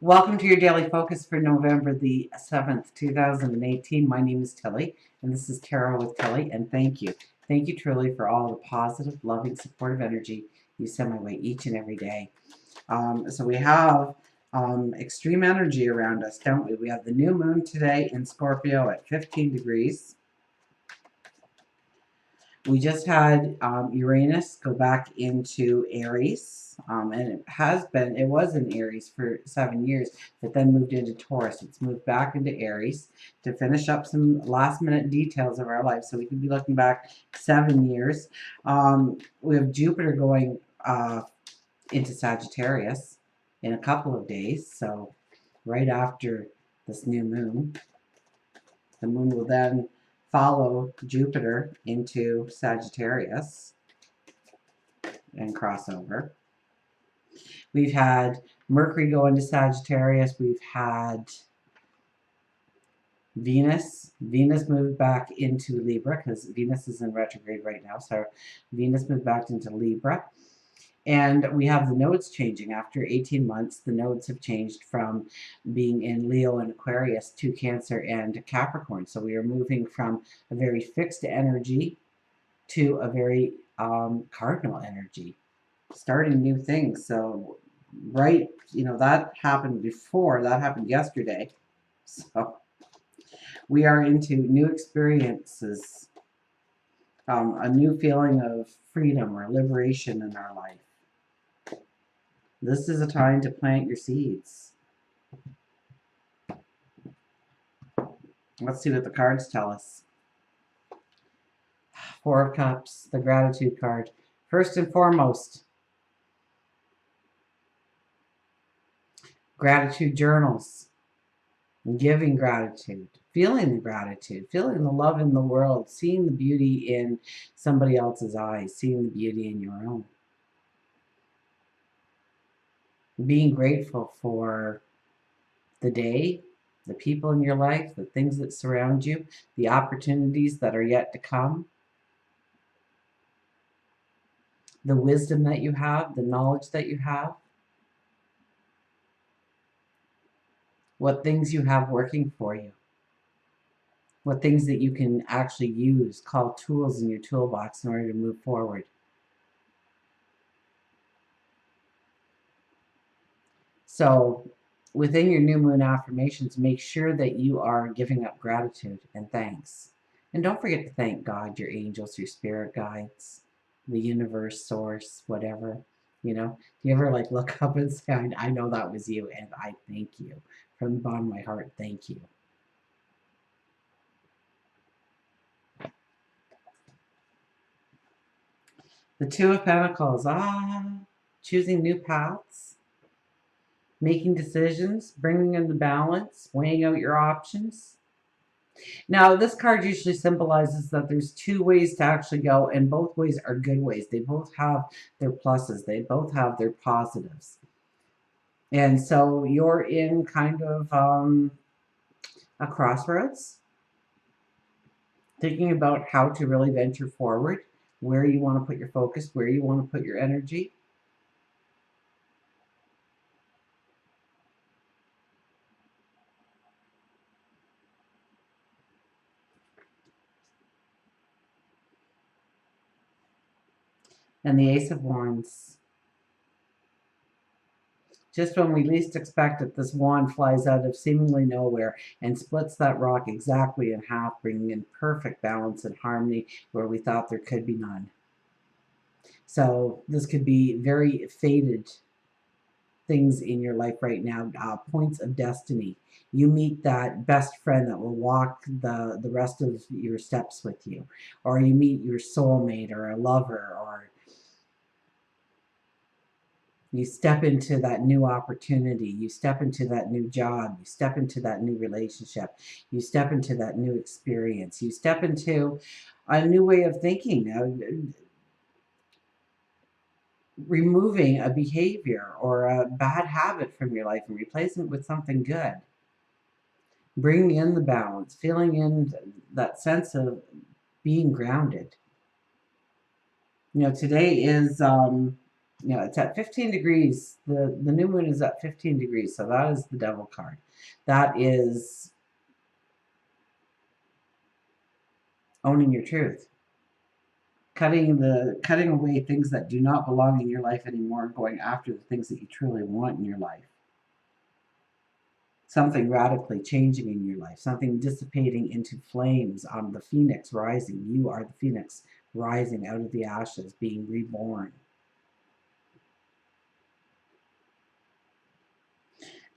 Welcome to your daily focus for November the 7th, 2018. My name is Tilly, and this is Tarot with Tilly, and thank you. Thank you truly for all the positive, loving, supportive energy you send my way each and every day. So we have extreme energy around us, don't we? We have the new moon today in Scorpio at 15 degrees. We just had Uranus go back into Aries, and it was in Aries for 7 years, but then moved into Taurus. It's moved back into Aries to finish up some last minute details of our life. So we can be looking back 7 years. We have Jupiter going into Sagittarius in a couple of days. So right after this new moon, the moon will then follow Jupiter into Sagittarius and cross over. We've had Mercury go into Sagittarius. We've had Venus. Venus moved back into Libra because Venus is in retrograde right now. So Venus moved back into Libra. And we have the nodes changing. After 18 months, the nodes have changed from being in Leo and Aquarius to Cancer and Capricorn. So we are moving from a very fixed energy to a very cardinal energy, starting new things. So, right, that happened before, that happened yesterday. So we are into new experiences, a new feeling of freedom or liberation in our life. This is a time to plant your seeds. Let's see what the cards tell us. Four of Cups, the gratitude card. First and foremost, gratitude journals. Giving gratitude, feeling the gratitude, feeling the love in the world, seeing the beauty in somebody else's eyes, seeing the beauty in your own. Being grateful for the day, the people in your life, the things that surround you, the opportunities that are yet to come, the wisdom that you have, the knowledge that you have, what things you have working for you, what things that you can actually use, call tools in your toolbox in order to move forward. So within your new moon affirmations, make sure that you are giving up gratitude and thanks. And don't forget to thank God, your angels, your spirit guides, the universe, source, whatever. Do you ever look up and say, I know that was you, and I thank you. From the bottom of my heart, thank you. The Two of Pentacles, choosing new paths, making decisions, bringing in the balance, weighing out your options. Now, this card usually symbolizes that there's two ways to actually go, and both ways are good ways. They both have their pluses. They both have their positives. And so you're in kind of a crossroads, thinking about how to really venture forward, where you want to put your focus, where you want to put your energy. And the Ace of Wands. Just when we least expect it, this wand flies out of seemingly nowhere and splits that rock exactly in half, bringing in perfect balance and harmony where we thought there could be none. So this could be very fated things in your life right now, points of destiny. You meet that best friend that will walk the rest of your steps with you, or you meet your soulmate or a lover, or you step into that new opportunity, you step into that new job, you step into that new relationship, you step into that new experience, you step into a new way of thinking, removing a behavior or a bad habit from your life and replacing it with something good. Bringing in the balance, feeling in that sense of being grounded. Today is You know, it's at 15 degrees. The new moon is at 15 degrees, so that is the devil card. That is owning your truth. Cutting away things that do not belong in your life anymore and going after the things that you truly want in your life. Something radically changing in your life, something dissipating into flames. The phoenix rising. You are the phoenix rising out of the ashes, being reborn.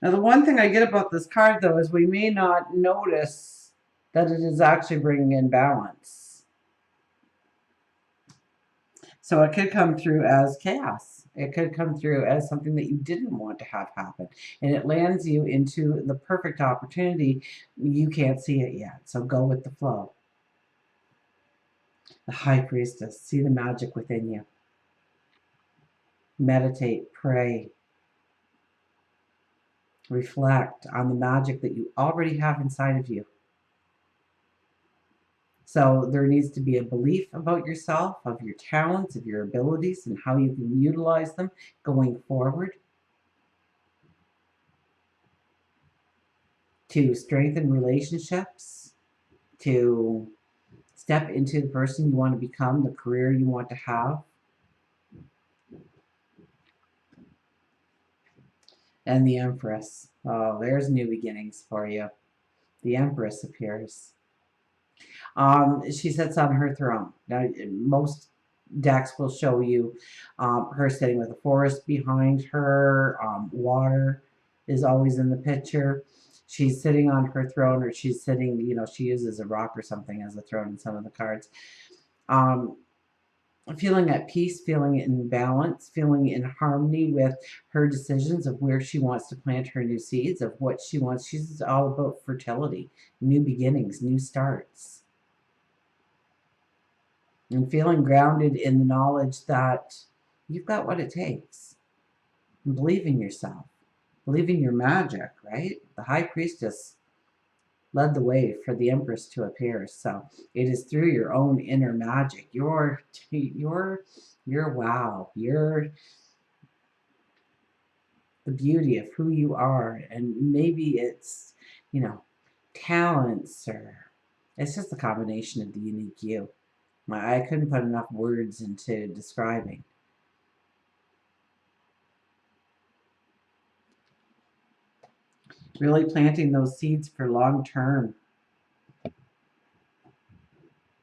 Now, the one thing I get about this card, though, is we may not notice that it is actually bringing in balance. So it could come through as chaos. It could come through as something that you didn't want to have happen. And it lands you into the perfect opportunity. You can't see it yet. So go with the flow. The High Priestess. See the magic within you. Meditate, pray, reflect on the magic that you already have inside of you. So there needs to be a belief about yourself, of your talents, of your abilities, and how you can utilize them going forward to strengthen relationships, to step into the person you want to become, the career you want to have. And the Empress. Oh, there's new beginnings for you. The Empress appears. She sits on her throne. Now, most decks will show you her sitting with a forest behind her. Water is always in the picture. She's sitting on her throne, or she's sitting, you know, she uses a rock or something as a throne in some of the cards. Feeling at peace, feeling in balance, feeling in harmony with her decisions of where she wants to plant her new seeds, of what she wants. She's all about fertility, new beginnings, new starts. And feeling grounded in the knowledge that you've got what it takes. And believe in yourself. Believe in your magic, right? The High Priestess led the way for the Empress to appear. So it is through your own inner magic. Your wow. You're the beauty of who you are. And maybe it's, you know, talents, or it's just a combination of the unique you. I couldn't put enough words into describing. Really planting those seeds for long term.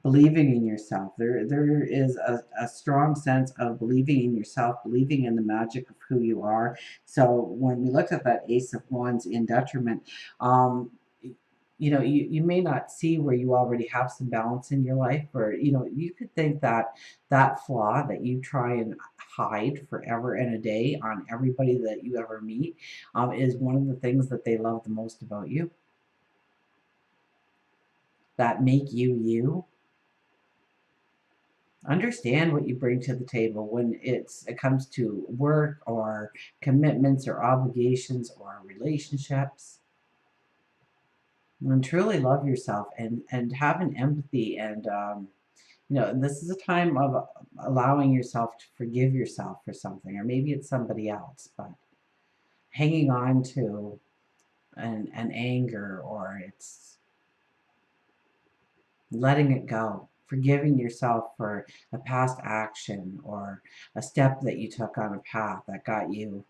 Believing in yourself. There is a strong sense of believing in yourself, believing in the magic of who you are. So when we looked at that Ace of Wands in detriment, you know, you may not see where you already have some balance in your life, or, you know, you could think that that flaw that you try and hide forever and a day on everybody that you ever meet is one of the things that they love the most about you, that make you you. Understand what you bring to the table when it comes to work or commitments or obligations or relationships. And truly love yourself, and have an empathy, and you know, this is a time of allowing yourself to forgive yourself for something, or maybe it's somebody else, but hanging on to an anger, or it's letting it go, forgiving yourself for a past action or a step that you took on a path that got you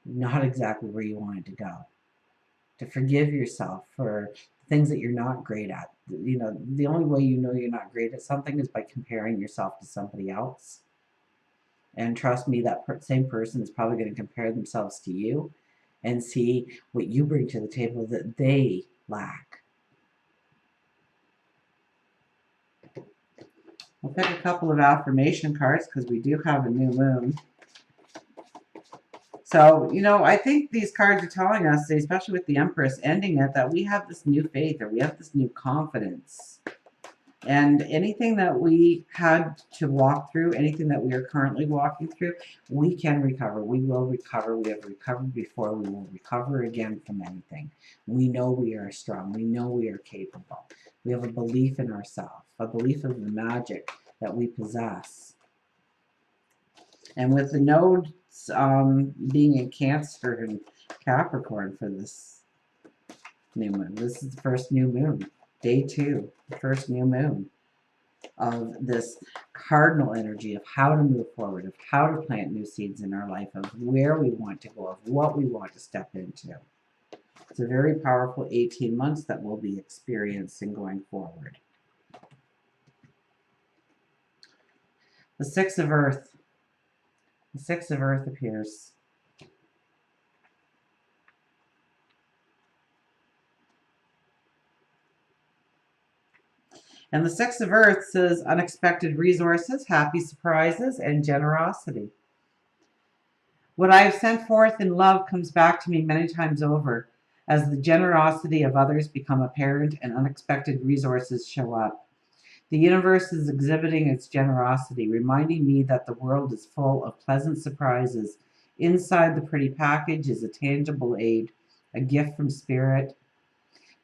not exactly where you wanted to go. To forgive yourself for things that you're not great at. You know, the only way you know you're not great at something is by comparing yourself to somebody else. And trust me, that same person is probably going to compare themselves to you and see what you bring to the table that they lack. We'll pick a couple of affirmation cards because we do have a new moon. So, you know, I think these cards are telling us, especially with the Empress ending it, that we have this new faith, or we have this new confidence. And anything that we had to walk through, anything that we are currently walking through, we can recover. We will recover. We have recovered before. We will recover again from anything. We know we are strong. We know we are capable. We have a belief in ourselves, a belief of the magic that we possess. And with the nodes being in Cancer and Capricorn for this new moon, this is the first new moon, day 2, the first new moon of this cardinal energy of how to move forward, of how to plant new seeds in our life, of where we want to go, of what we want to step into. It's a very powerful 18 months that we'll be experiencing going forward. The Six of Earth. The Six of Earth appears. And the Six of Earth says unexpected resources, happy surprises, and generosity. What I have sent forth in love comes back to me many times over as the generosity of others become apparent and unexpected resources show up. The universe is exhibiting its generosity, reminding me that the world is full of pleasant surprises. Inside the pretty package is a tangible aid, a gift from spirit.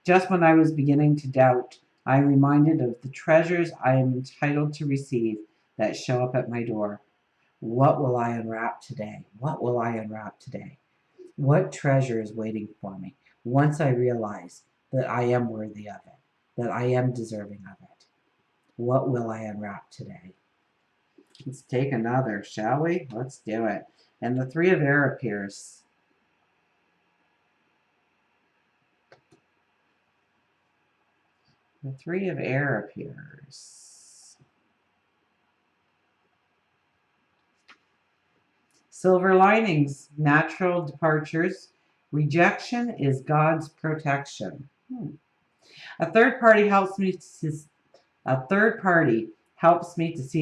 Just when I was beginning to doubt, I am reminded of the treasures I am entitled to receive that show up at my door. What will I unwrap today? What will I unwrap today? What treasure is waiting for me once I realize that I am worthy of it, that I am deserving of it? What will I unwrap today? Let's take another, shall we? Let's do it. And the Three of Air appears. The Three of Air appears. Silver linings, natural departures. Rejection is God's protection. A third party helps me to see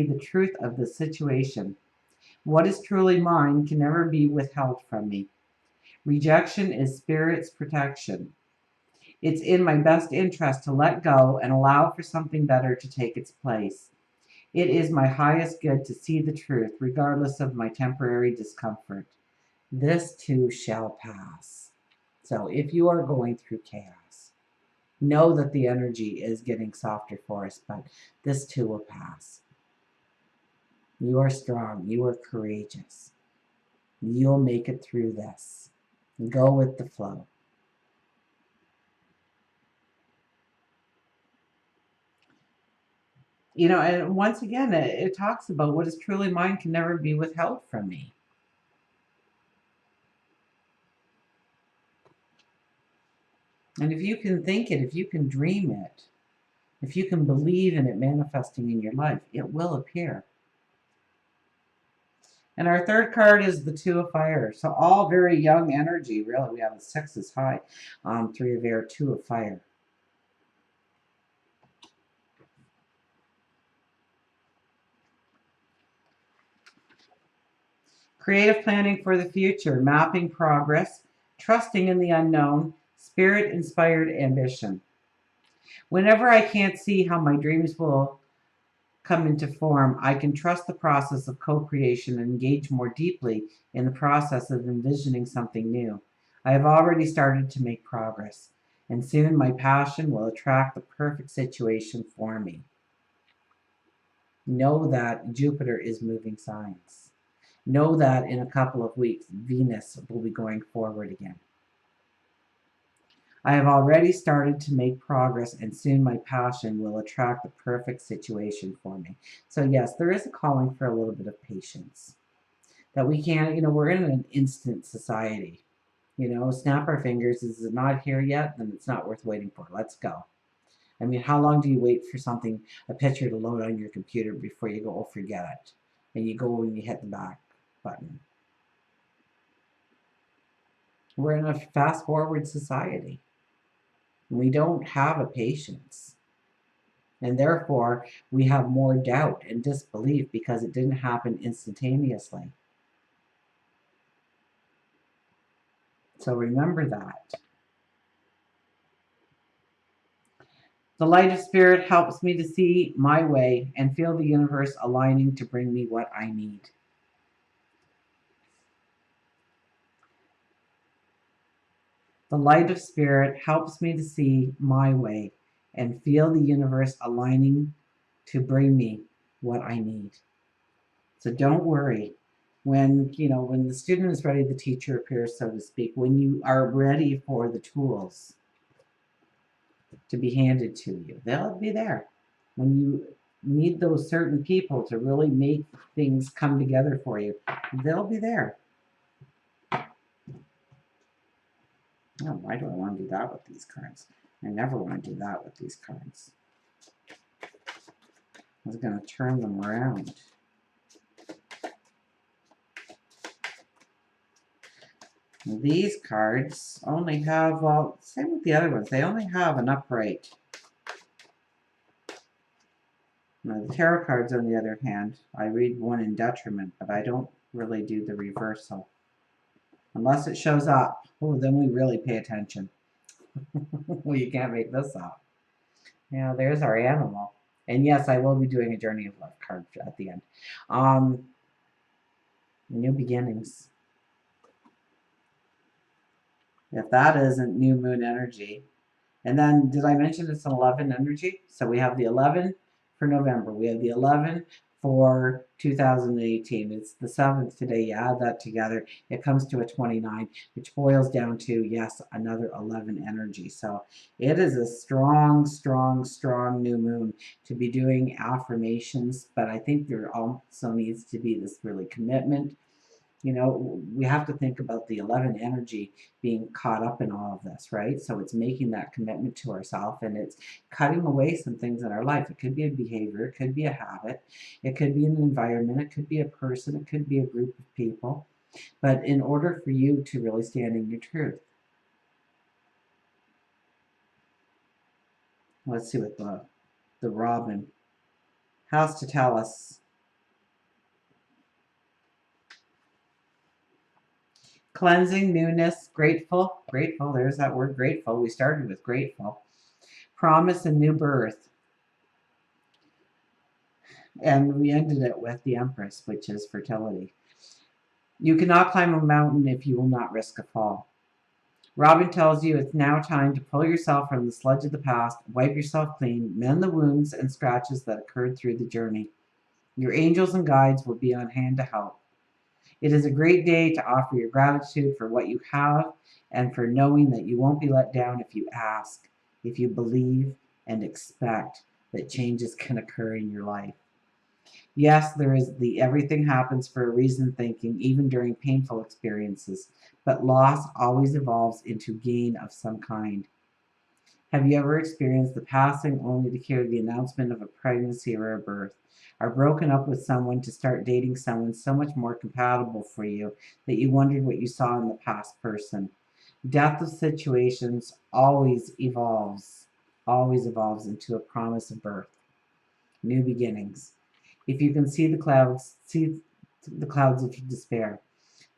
the truth of the situation. What is truly mine can never be withheld from me. Rejection is spirit's protection. It's in my best interest to let go and allow for something better to take its place. It is my highest good to see the truth, regardless of my temporary discomfort. This too shall pass. So if you are going through chaos, know that the energy is getting softer for us, but this too will pass. You are strong. You are courageous. You'll make it through this. Go with the flow. You know, and once again, it talks about what is truly mine can never be withheld from me. And if you can think it, if you can dream it, if you can believe in it manifesting in your life, it will appear. And our third card is the Two of Fire. So all very young energy, really. We have a 6 is high. Three of Air, Two of Fire. Creative planning for the future, mapping progress, trusting in the unknown, spirit-inspired ambition. Whenever I can't see how my dreams will come into form, I can trust the process of co-creation and engage more deeply in the process of envisioning something new. I have already started to make progress, and soon my passion will attract the perfect situation for me. Know that Jupiter is moving signs. Know that in a couple of weeks, Venus will be going forward again. I have already started to make progress, and soon my passion will attract the perfect situation for me. So yes, there is a calling for a little bit of patience. That we can't, we're in an instant society. Snap our fingers. Is it not here yet? Then it's not worth waiting for. Let's go. I mean, how long do you wait for a picture to load on your computer before you go, oh, forget it? And you go and you hit the back button. We're in a fast forward society. We don't have a patience. And therefore, we have more doubt and disbelief because it didn't happen instantaneously. So remember that. The light of spirit helps me to see my way and feel the universe aligning to bring me what I need. The light of spirit helps me to see my way and feel the universe aligning to bring me what I need. So don't worry. When, when the student is ready, the teacher appears, so to speak. When you are ready for the tools to be handed to you, they'll be there. When you need those certain people to really make things come together for you, they'll be there. Oh, why do I want to do that with these cards? I never want to do that with these cards. I was going to turn them around. These cards only have, well, same with the other ones, they only have an upright. Now, the tarot cards, on the other hand, I read one in detriment, but I don't really do the reversal. Unless it shows up. Oh, then we really pay attention. Well, you can't make this up. Yeah, there's our animal. And yes, I will be doing a Journey of Love card at the end. New beginnings. If that isn't new moon energy. And then, did I mention it's an 11 energy? So we have the 11 for November. We have the 11 for 2018. It's the 7th today. You add that together, it comes to a 29, which boils down to, yes, another 11 energy. So it is a strong, strong, strong new moon to be doing affirmations. But I think there also needs to be this really commitment. We have to think about the 11 energy being caught up in all of this, right? So it's making that commitment to ourselves, and it's cutting away some things in our life. It could be a behavior, it could be a habit, it could be an environment, it could be a person, it could be a group of people. But in order for you to really stand in your truth, let's see what the Robin has to tell us. Cleansing, newness, grateful. Grateful, there's that word grateful. We started with grateful. Promise and new birth. And we ended it with the Empress, which is fertility. You cannot climb a mountain if you will not risk a fall. Robin tells you it's now time to pull yourself from the sludge of the past, wipe yourself clean, mend the wounds and scratches that occurred through the journey. Your angels and guides will be on hand to help. It is a great day to offer your gratitude for what you have and for knowing that you won't be let down if you ask, if you believe and expect that changes can occur in your life. Yes, there is the everything happens for a reason thinking, even during painful experiences, but loss always evolves into gain of some kind. Have you ever experienced the passing only to hear the announcement of a pregnancy or a birth? Or broken up with someone to start dating someone so much more compatible for you that you wondered what you saw in the past person? Death of situations always evolves into a promise of birth, new beginnings. If you can see the clouds of despair.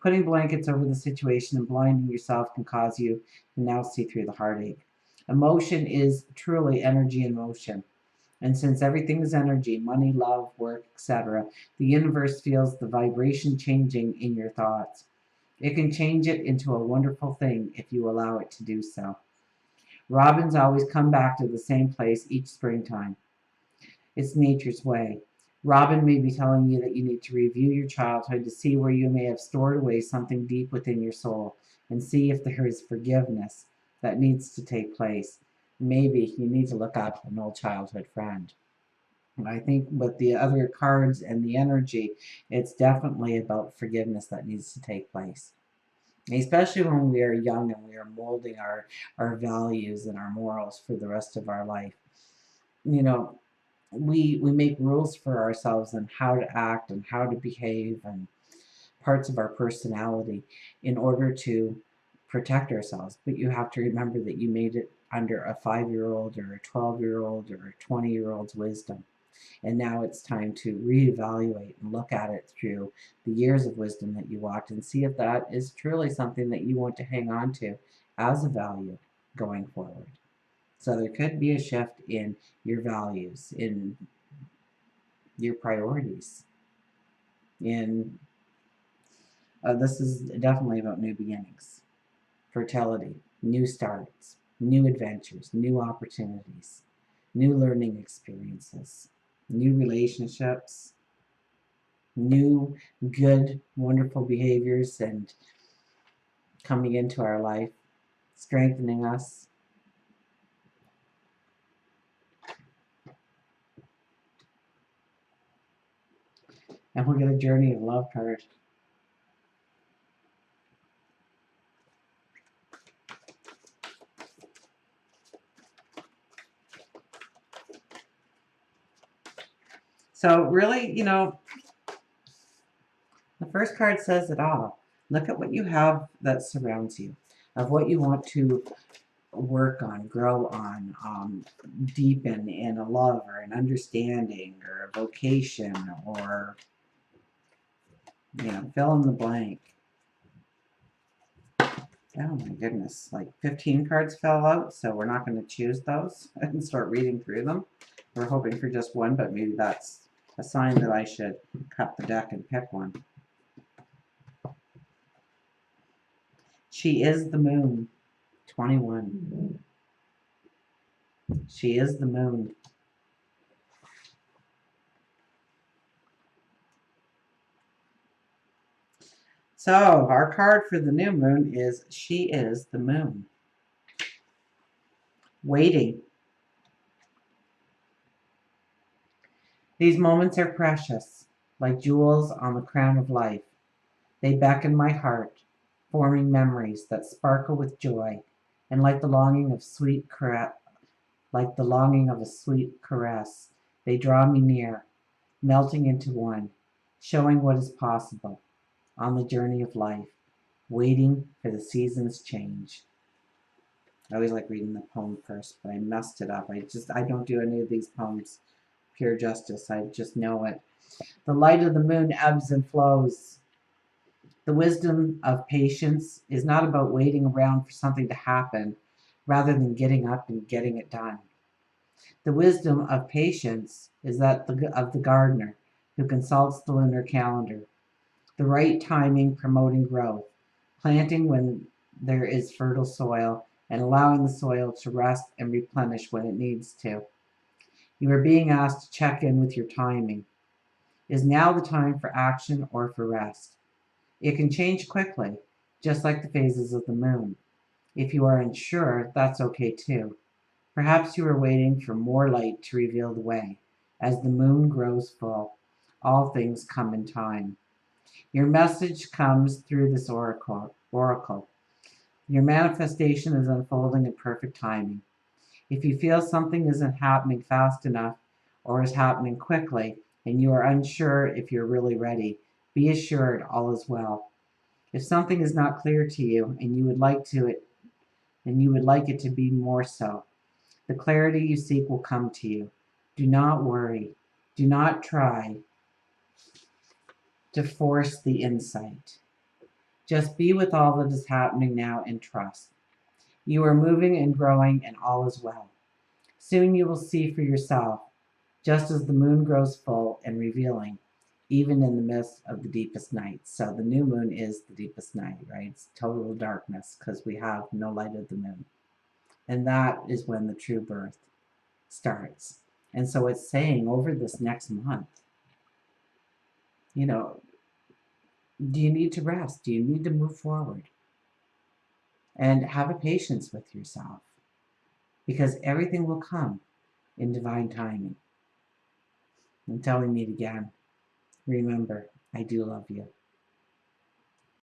Putting blankets over the situation and blinding yourself can cause you to now see through the heartache. Emotion is truly energy in motion. And since everything is energy, money, love, work, etc., the universe feels the vibration changing in your thoughts. It can change it into a wonderful thing if you allow it to do so. Robins always come back to the same place each springtime. It's nature's way. Robin may be telling you that you need to review your childhood to see where you may have stored away something deep within your soul and see if there is forgiveness that needs to take place. Maybe you need to look up an old childhood friend. And I think with the other cards and the energy, it's definitely about forgiveness that needs to take place. Especially when we are young and we are molding our values and our morals for the rest of our life. You know, we make rules for ourselves on how to act and how to behave and parts of our personality in order to protect ourselves. But you have to remember that you made it under a 5-year-old or a 12-year-old or a 20-year-old's wisdom. And now it's time to reevaluate and look at it through the years of wisdom that you walked and see if that is truly something that you want to hang on to as a value going forward. So there could be a shift in your values, in your priorities. In this is definitely about new beginnings, fertility, new starts, new adventures, new opportunities, new learning experiences, new relationships, new, good, wonderful behaviors and coming into our life, strengthening us. And we'll get a Journey of Love card. So really, the first card says it all. Look at what you have that surrounds you, of what you want to work on, grow on, deepen in a love or an understanding or a vocation or, fill in the blank. Oh my goodness, like 15 cards fell out, so we're not going to choose those and start reading through them. We're hoping for just one, but maybe that's a sign that I should cut the deck and pick one. She is the moon. 21. She is the moon. So, our card for the new moon is She is the moon. Waiting. These moments are precious, like jewels on the crown of life. They beckon my heart, forming memories that sparkle with joy, and like the longing of a sweet caress, they draw me near, melting into one, showing what is possible on the journey of life, waiting for the seasons change. I always like reading the poem first, but I messed it up. I don't do any of these poems pure justice. I just know it. The light of the moon ebbs and flows. The wisdom of patience is not about waiting around for something to happen, rather than getting up and getting it done. The wisdom of patience is that of the gardener who consults the lunar calendar. The right timing promoting growth, planting when there is fertile soil, and allowing the soil to rest and replenish when it needs to. You are being asked to check in with your timing. Is now the time for action or for rest? It can change quickly, just like the phases of the moon. If you are unsure, that's okay too. Perhaps you are waiting for more light to reveal the way. As the moon grows full, all things come in time. Your message comes through this oracle. Your manifestation is unfolding in perfect timing. If you feel something isn't happening fast enough or is happening quickly and you are unsure if you're really ready, be assured all is well. If something is not clear to you and you would like it to be more so, the clarity you seek will come to you. Do not worry. Do not try to force the insight. Just be with all that is happening now and trust. You are moving and growing, and all is well. Soon you will see for yourself, just as the moon grows full and revealing, even in the midst of the deepest night. So the new moon is the deepest night, right? It's total darkness because we have no light of the moon. And that is when the true birth starts. And so it's saying over this next month, do you need to rest? Do you need to move forward? And have a patience with yourself because everything will come in divine timing. Until we meet again, remember, I do love you.